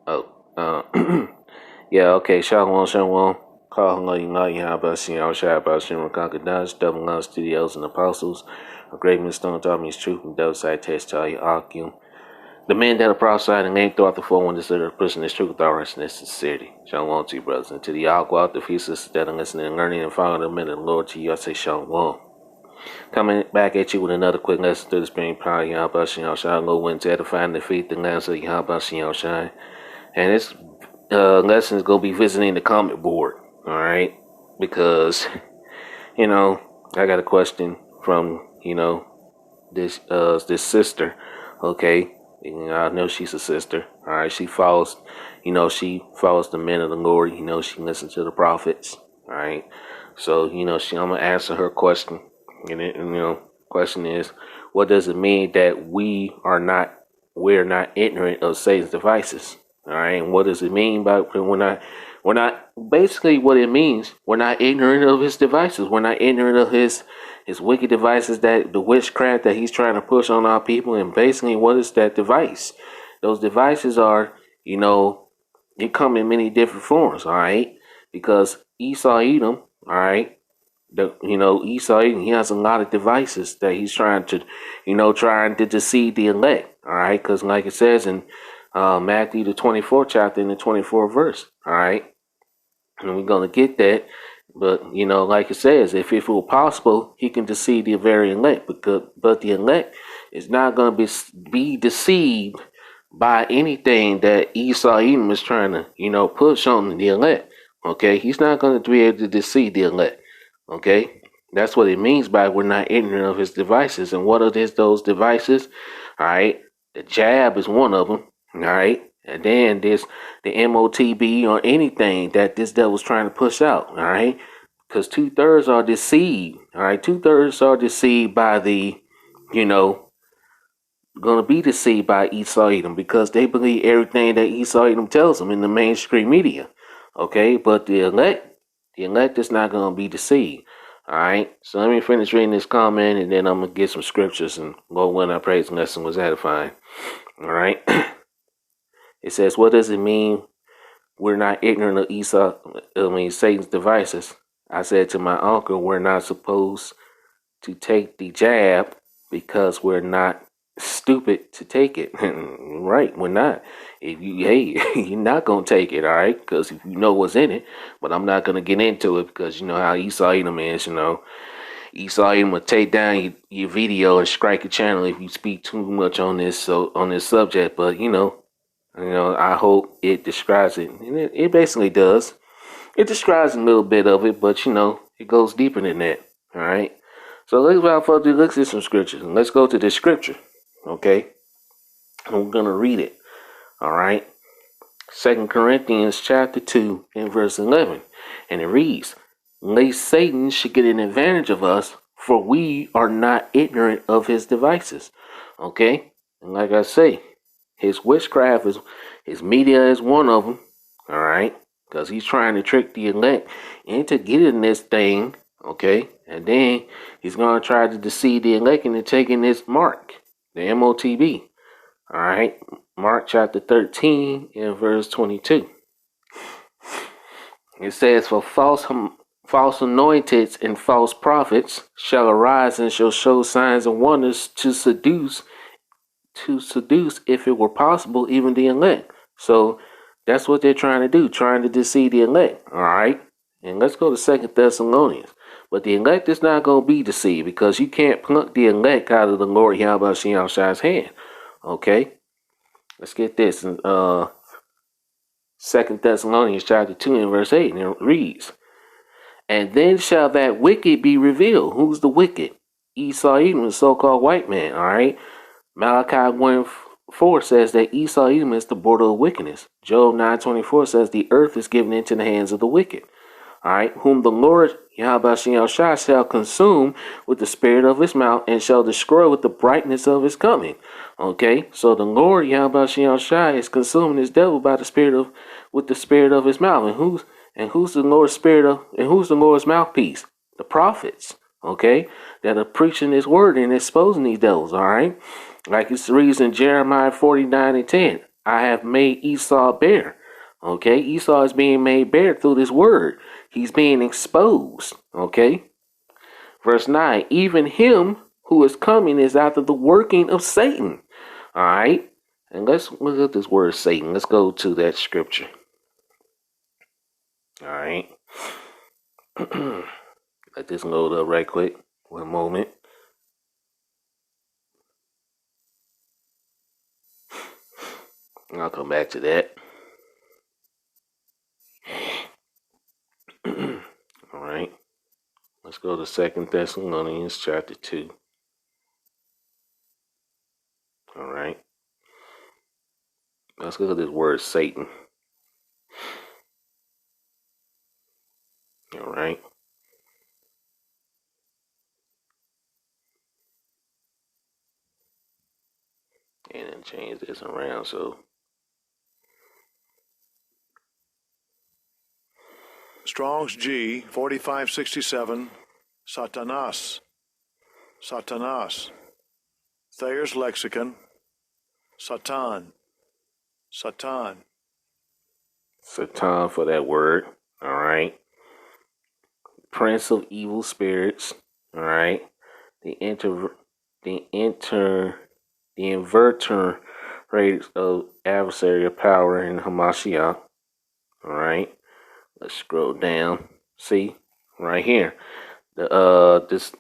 Oh, yeah, okay. Shalom, shalom. Call Allah, how about seeing our shy about Shinra Conquer Double Line Studios and Apostles. A great millstone taught me his truth and double side test tell you Akim. The man that are prophesied and named throughout the four windows that are pushing his truth with all righteousness and sincerity. Shalom to you, brothers. And to the all go out the few sisters that are listening and learning and following the men of the Lord to you, I say shalom. Coming back at you with another quick lesson through the spring power, Yahweh Shem Shai, Lord, when to edify and defeat the lands of Yahweh Shem Shai. And this lesson is going to be visiting the comment board, all right? Because, I got a question from, this sister, okay? I know she's a sister, all right? She follows the men of the Lord, she listens to the prophets, all right? So, I'm going to answer her question. And question is, what does it mean that we're not ignorant of Satan's devices? All right, and what does it mean by we're not basically what it means? We're not ignorant of his devices. We're not ignorant of his wicked devices, that the witchcraft that he's trying to push on our people. And basically, what is that device? Those devices are, they come in many different forms. All right, because Esau Edom, all right. Esau, he has a lot of devices that he's trying to deceive the elect. All right, because like it says in Matthew the 24th chapter in the 24th verse. All right, and we're gonna get that. But like it says, if it were possible, he can deceive the very elect. But the elect is not gonna be deceived by anything that Esau Edom is trying to push on the elect. Okay, he's not gonna be able to deceive the elect. Okay, that's what it means by we're not ignorant of his devices. And what are those devices? All right, the jab is one of them. All right, and then there's the MOTB or anything that this devil's trying to push out. All right, because 2/3 are deceived. All right, 2/3 are deceived by going to be deceived by Esau Edom because they believe everything that Esau Edom tells them in the mainstream media. Okay, but the elect is not going to be deceived. All right, so let me finish reading this comment and then I'm going to get some scriptures and go when our praise lesson was edifying. All right, it says, what does it mean we're not ignorant of Satan's devices? I said to my uncle, we're not supposed to take the jab because we're not stupid to take it. Right, we're not. You're not gonna take it, all right? Because if you know what's in it, but I'm not gonna get into it because you know how Esau Edom is. Esau Edom will take down your video and strike your channel if you speak too much on this subject. But I hope it describes it, and it basically does. It describes a little bit of it, but it goes deeper than that. All right. So without further ado, let's get some scriptures. And let's go to this scripture. Okay. And we're gonna read it. All right. 2 Corinthians chapter 2 and verse 11. And it reads, lest Satan should get an advantage of us, for we are not ignorant of his devices. Okay. And like I say, his witchcraft his media is one of them. All right. Because he's trying to trick the elect into getting this thing. Okay. And then he's going to try to deceive the elect into taking this mark, the MOTB. All right. Mark chapter 13 and verse 22. It says, for false anointeds and false prophets shall arise and shall show signs and wonders to seduce, if it were possible, even the elect. So that's what they're trying to do, trying to deceive the elect. All right. And let's go to 2 Thessalonians. But the elect is not going to be deceived because you can't pluck the elect out of the Lord Yahweh Shem Shai's hand. Okay. Let's get this in 2 Thessalonians chapter 2 and verse 8. And it reads, and then shall that wicked be revealed. Who's the wicked? Esau Edom, the so-called white man. All right. Malachi 1:4 says that Esau Edom is the border of wickedness. Job 9:24 says the earth is given into the hands of the wicked. All right, whom the Lord Yahweh Shem Shai shall consume with the spirit of his mouth and shall destroy with the brightness of his coming. Okay, so the Lord Yahweh Shem Shai is consuming his devil with the spirit of his mouth. And who's the Lord's who's the Lord's mouthpiece? The prophets. Okay, that are preaching his word and exposing these devils. All right, like it reads in Jeremiah 49 and 10. I have made Esau bare. Okay, Esau is being made bare through this word. He's being exposed. Okay, verse 9, even him who is coming is after the working of Satan. All right, and let's look at this word Satan. Let's go to that scripture. All right, let this load up right quick. One moment. I'll come back to that. All right. Let's go to 2 Thessalonians chapter 2. All right. Let's look at this word Satan. All right. And then change this around so. Strong's G 4567, Satanas. Satanas. Thayer's Lexicon, Satan. Satan. Satan for that word. All right. Prince of evil spirits. All right. The inverter rates of adversarial power in Hamashiach. All right. Let's scroll down. See right here. This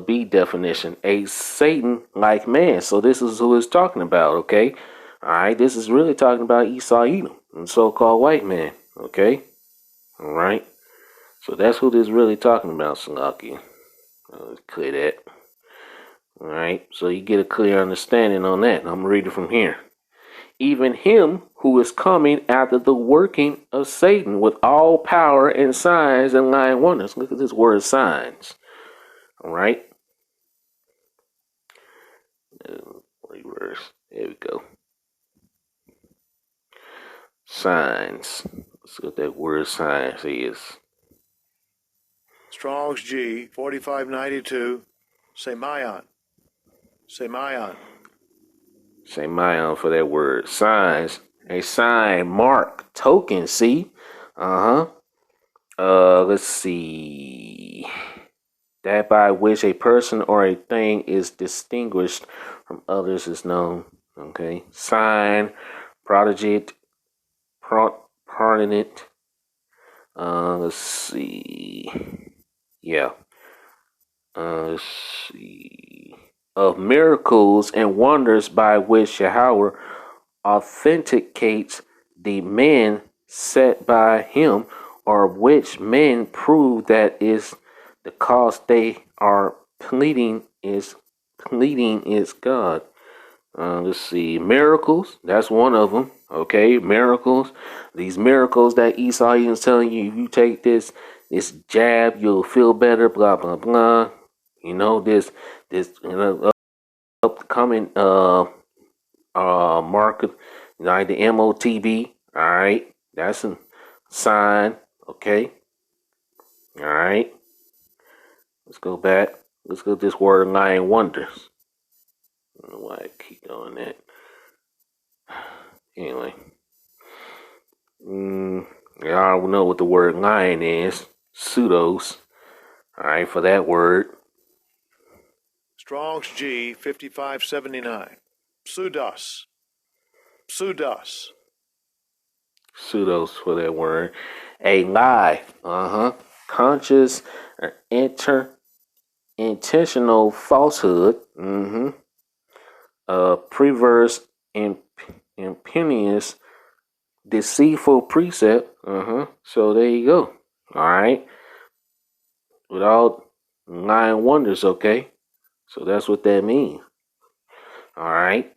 B definition, a Satan like man. So this is who it's talking about, okay? All right, this is really talking about Esau Edom, the so-called white man, okay? All right, so that's who this is really talking about, Salaki. Let's clear that. All right, so you get a clear understanding on that. I'm gonna read it from here. Even him who is coming after the working of Satan with all power and signs and lying wonders. Look at this word signs. All right. Reverse. There we go. Signs. Let's see what that word signs is. Strong's G 4592, Semayan. Semayan. Semayan for that word. Signs. A sign, mark, token, see? Let's see. That by which a person or a thing is distinguished from others is known. Okay. Sign, prodigate, prominent. Let's see. Yeah. Let's see. Of miracles and wonders by which Yahweh authenticates the men set by him, or which men prove that is the cause they are pleading is God. Let's see, miracles. That's one of them. Okay, miracles. These miracles that Esau is telling you, if you take this jab, you'll feel better. Blah blah blah. You know this upcoming market, like the MOTB. All right, that's a sign. Okay. All right. Let's go back. Let's go to this word lying wonders. I don't know why I keep doing that. Anyway. Y'all know what the word lying is. Pseudos. Alright, for that word. Strong's G 5579, Pseudos. Pseudos. Pseudos for that word. A lie. Conscious or intentional falsehood. Perverse and impenious deceitful precept. So there you go. All right. Without lying wonders, okay? So that's what that means. All right.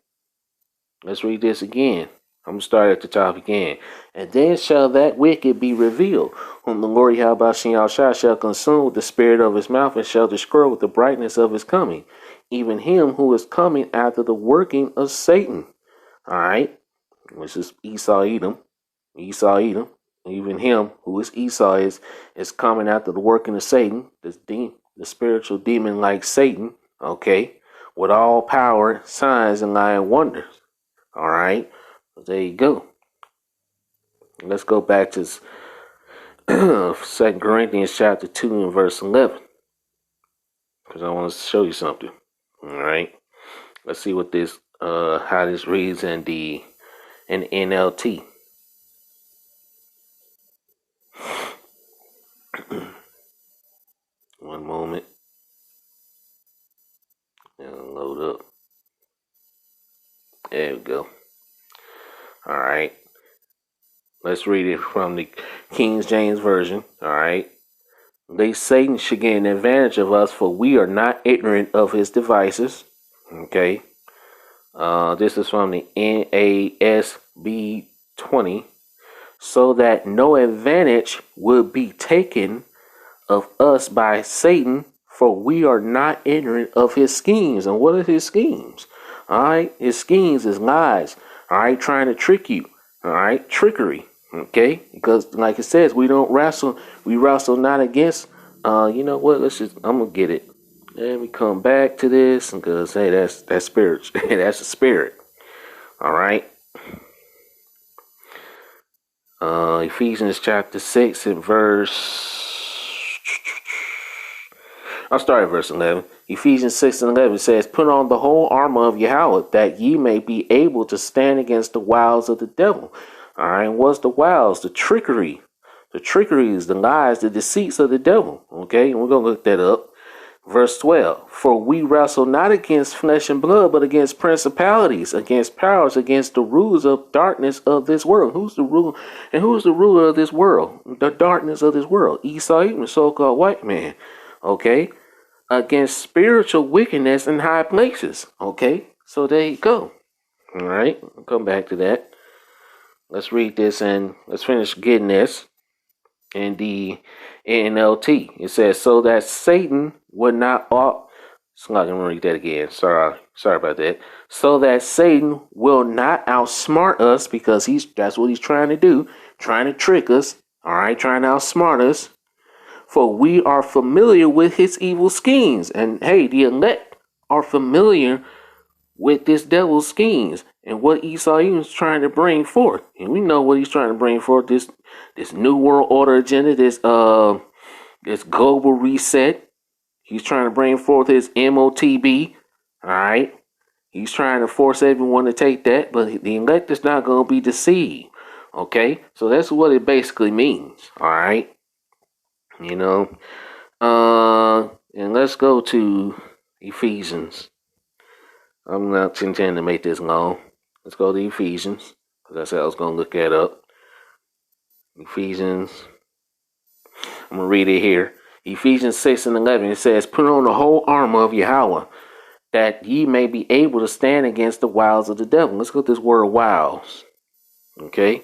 Let's read this again. I'm going to start at the top again. And then shall that wicked be revealed, whom the Lord Yahweh shall consume with the spirit of his mouth, and shall destroy with the brightness of his coming, even him who is coming after the working of Satan. All right. Which is Esau Edom. Esau Edom. Even him who is Esau is coming after the working of Satan, the spiritual demon like Satan, okay, with all power, signs, and lying wonders. All right. There you go. Let's go back to 2 Corinthians chapter 2 and verse 11. Because I want to show you something. All right. Let's see what this how this reads in the NLT. One moment. It'll load up. There we go. All right. Let's read it from the King James Version. All right. Lest Satan should gain an advantage of us, for we are not ignorant of his devices. Okay. This is from the NASB 20. So that no advantage would be taken of us by Satan, for we are not ignorant of his schemes. And what are his schemes? All right. His schemes is lies. All right. Trying to trick you. All right. Trickery. Okay. Because like it says, we don't wrestle. We wrestle not against, you know what? I'm going to get it. Let me come back to this because, hey, that's spirit. That's a spirit. All right. Ephesians chapter 6 and I'll start at verse 11. Ephesians 6 and 11 says, put on the whole armor of Yahweh, that ye may be able to stand against the wiles of the devil. All right, what's the wiles? The trickery. The trickery is the lies, the deceits of the devil. Okay, and we're going to look that up. Verse 12, for we wrestle not against flesh and blood, but against principalities, against powers, against the rulers of darkness of this world. Who's the ruler? And who's the ruler of this world? The darkness of this world. Esau, even so-called white man. Okay, against spiritual wickedness in high places. Okay, so there you go. All right, I'll come back to that. Let's read this and let's finish getting this in the NLT. It says, so that Satan would not ought. So I'm gonna read that again. Sorry about that. So that Satan will not outsmart us, because that's what he's trying to do, trying to trick us. All right, trying to outsmart us. For we are familiar with his evil schemes. And hey, the elect are familiar with this devil's schemes and what Esau is trying to bring forth. And we know what he's trying to bring forth, this new world order agenda, this global reset. He's trying to bring forth his MOTB. All right. He's trying to force everyone to take that, but the elect is not going to be deceived. Okay. So that's what it basically means. All right. You know, and let's go to Ephesians. I'm not intending to make this long. Let's go to Ephesians, because I said I was going to look that up. Ephesians. I'm going to read it here. Ephesians 6 and 11. It says, put on the whole armor of Yahweh, that ye may be able to stand against the wiles of the devil. Let's go with this word wiles. Okay.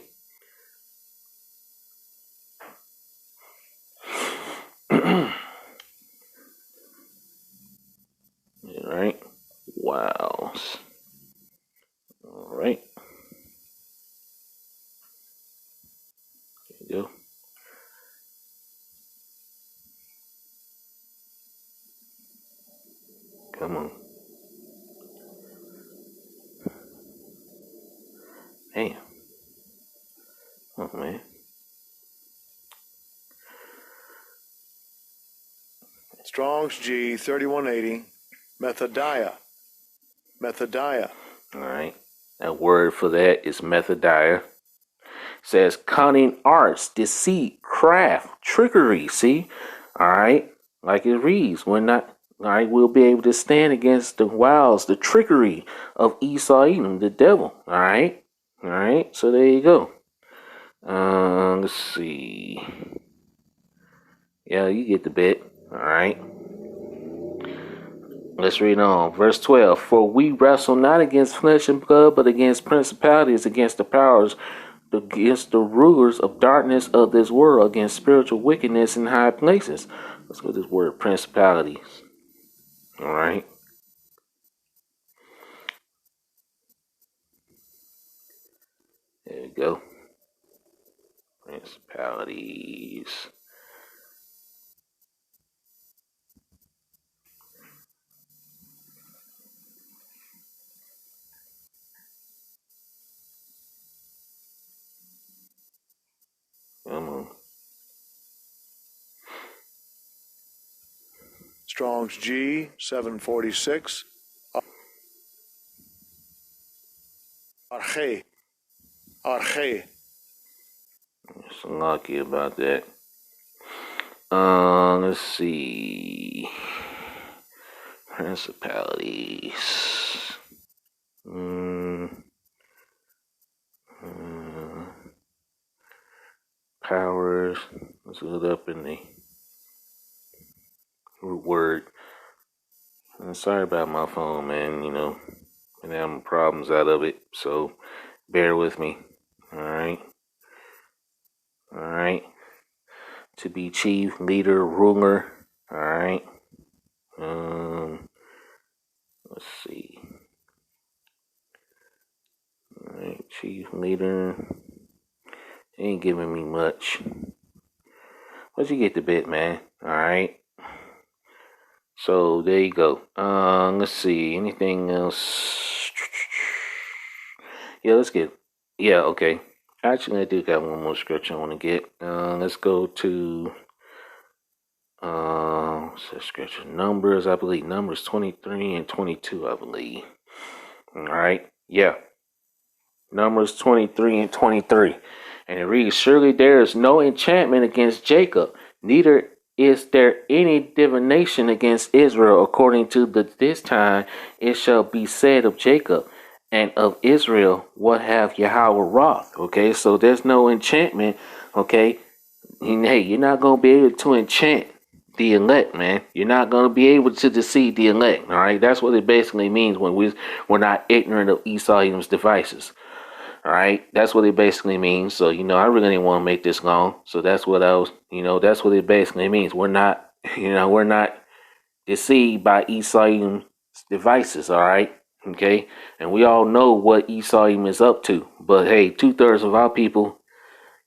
All right. Wiles. All right. There you go. Come on. Damn. Oh, man. Strong's G 3180. Methodiah. Methodiah. All right. That word for that is methodiah. Says cunning arts, deceit, craft, trickery. See? All right. Like it reads, we're not. All right, we'll be able to stand against the wiles, the trickery of Esau, Edom, the devil. All right. All right. So there you go. Let's see. Yeah, you get the bit. All right. Let's read on. Verse 12. For we wrestle not against flesh and blood, but against principalities, against the powers, against the rulers of darkness of this world, against spiritual wickedness in high places. Let's go to this word principalities. All right. There we go. Principalities. Strong's G 746. Arche. Arche. So lucky about that. Let's see. Principalities. Powers. Let's look it up in the root word. Sorry about my phone, man. You know, been having problems out of it, so bear with me. All right. All right. To be chief, leader, ruler. All right. Let's see. All right, chief, leader. Ain't giving me much. But you get the bit, man. All right. So there you go. Let's see. Anything else? Yeah, let's get. Yeah, okay. Actually, I do got one more scripture I want to get. Let's go to. What's that scripture? Numbers, I believe. Numbers 23 and 22, I believe. All right. Yeah. Numbers 23 and 23. And it reads, surely there is no enchantment against Jacob, neither is there any divination against Israel. According to this time, it shall be said of Jacob and of Israel, what have Yahweh wrought? Okay, so there's no enchantment. Okay, and hey, you're not going to be able to enchant the elect, man. You're not going to be able to deceive the elect. All right, that's what it basically means when we're not ignorant of Esau Edom's devices. All right, that's what it basically means. So, you know, I really didn't want to make this long. So that's what that's what it basically means. We're not, we're not deceived by Esau's devices. All right, okay, and we all know what Esau is up to. But hey, 2/3 of our people,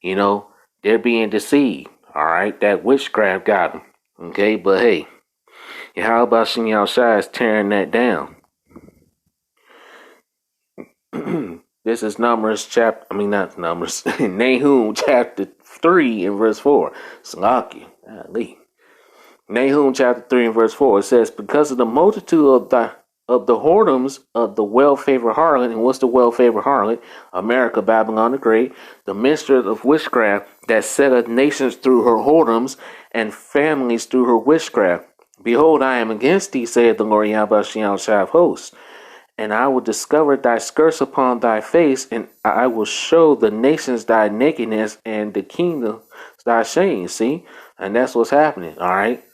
they're being deceived. All right, that witchcraft got them. Okay, but hey, how about Shimei Shai is tearing that down? This is Numbers chapter, not Numbers, Nahum chapter 3 and verse 4. Salaki, Nahum chapter 3 and verse 4. It says, because of the multitude of the whoredoms of the well-favored harlot. And what's the well-favored harlot? America, Babylon the Great, the mistress of witchcraft that setteth nations through her whoredoms and families through her witchcraft. Behold, I am against thee, saith the Lord Yahweh Shai of hosts. And I will discover thy skirts upon thy face, and I will show the nations thy nakedness and the kingdoms thy shame. See? And that's what's happening, all right?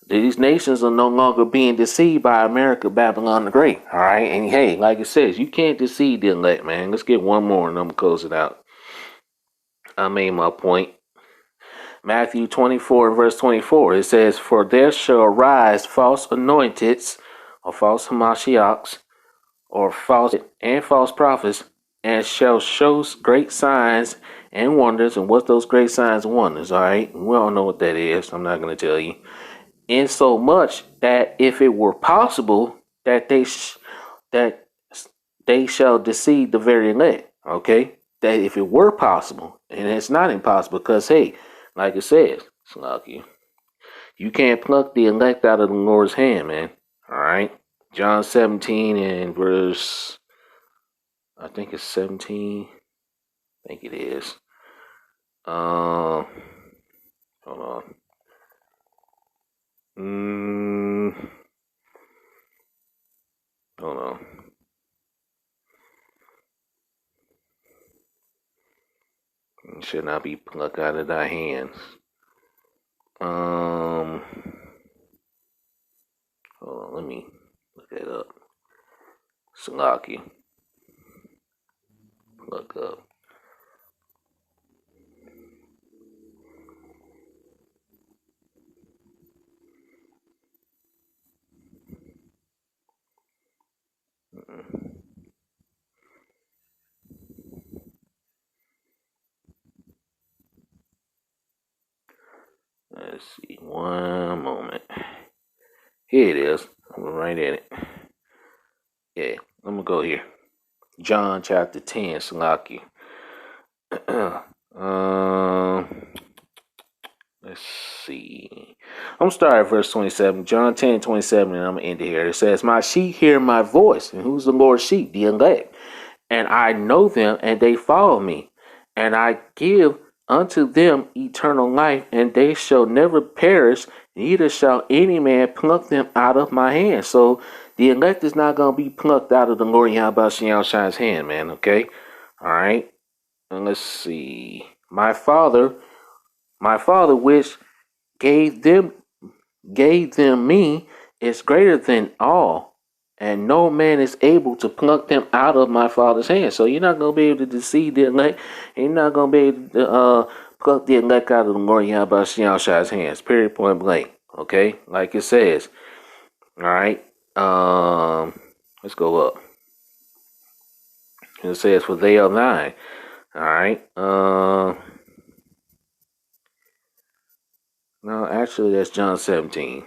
These nations are no longer being deceived by America, Babylon the Great, all right? And hey, like it says, you can't deceive the elect, man. Let's get one more and I'm going to close it out. I made my point. Matthew 24 verse 24, it says, for there shall arise false anointeds or false Hamashiachs, or false prophets, and shall show great signs and wonders. And what's those great signs and wonders? All right, we all know what that is. I'm not going to tell you. In so much that if it were possible, that they shall deceive the very elect. Okay, that if it were possible, and it's not impossible, because hey, like it says, you can't pluck the elect out of the Lord's hand, man. All right. John 17 and verse, I think it's 17. I think it is. Hold on. Hold on. It should not be plucked out of thy hands. Hold on, let me look that up. Salaki. Look up. Let's see. One moment. Here it is. I'm right at it. Yeah, I'm gonna go here. John chapter 10, Salaki. Let's see. I'm starting at verse 27. John 10:27, and I'm going to end it here. It says, My sheep hear my voice. And who's the Lord's sheep? The elect. And I know them, and they follow me. And I give unto them eternal life, and they shall never perish, neither shall any man pluck them out of my hand. So the elect is not going to be plucked out of the Lord Yahweh Shine's hand, man. Okay? All right? And let's see. My father which gave them me is greater than all, and no man is able to pluck them out of my father's hand. So you're not gonna be able to deceive the elect. You're not gonna be able to pluck the elect out of the Lord Yahweh Shai's hands. Period. Point blank. Okay, like it says. All right. Let's go up. It says, "For they are thine." All right. No, actually, that's John 17.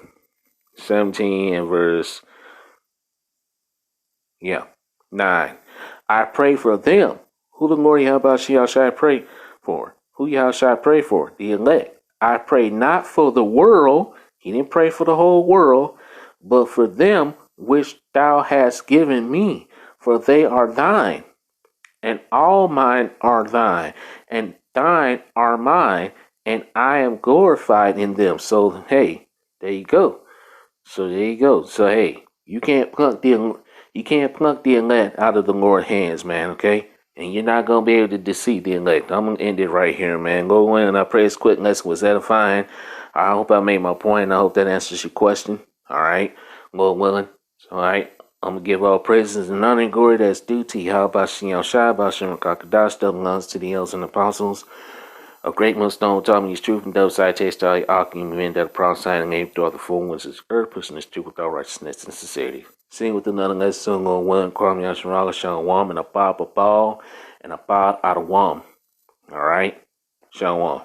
17 and verse, 9. I pray for them. Who the Lord Yahweh shall I pray for? Who Yahweh shall I pray for? The elect. I pray not for the world. He didn't pray for the whole world, but for them which thou hast given me, for they are thine, and all mine are thine, and thine are mine, and I am glorified in them. So hey, there you go. So there you go. So hey, you can't pluck the elect out of the Lord's hands, man. Okay, and you're not gonna be able to deceive the elect. I'm gonna end it right here, man. Go in. I pray this quick lesson was edifying. I hope I made my point. I hope that answers your question. All right, Lord willing. All right. I'm gonna give all praises and honor and glory that's due to Yahweh Shem Shai, Bashem Kakadash, double lungs to the elders and apostles. A great millstone taught me his truth and double side taste all alchemy, men that prophesy and name throughout the full ones is earth, person is truth with all righteousness and sincerity. Sing with another less song on one, Kwame Yasharala, Shalom, and a Bob a ball, and a Bob out of Wam. Alright? Shalom.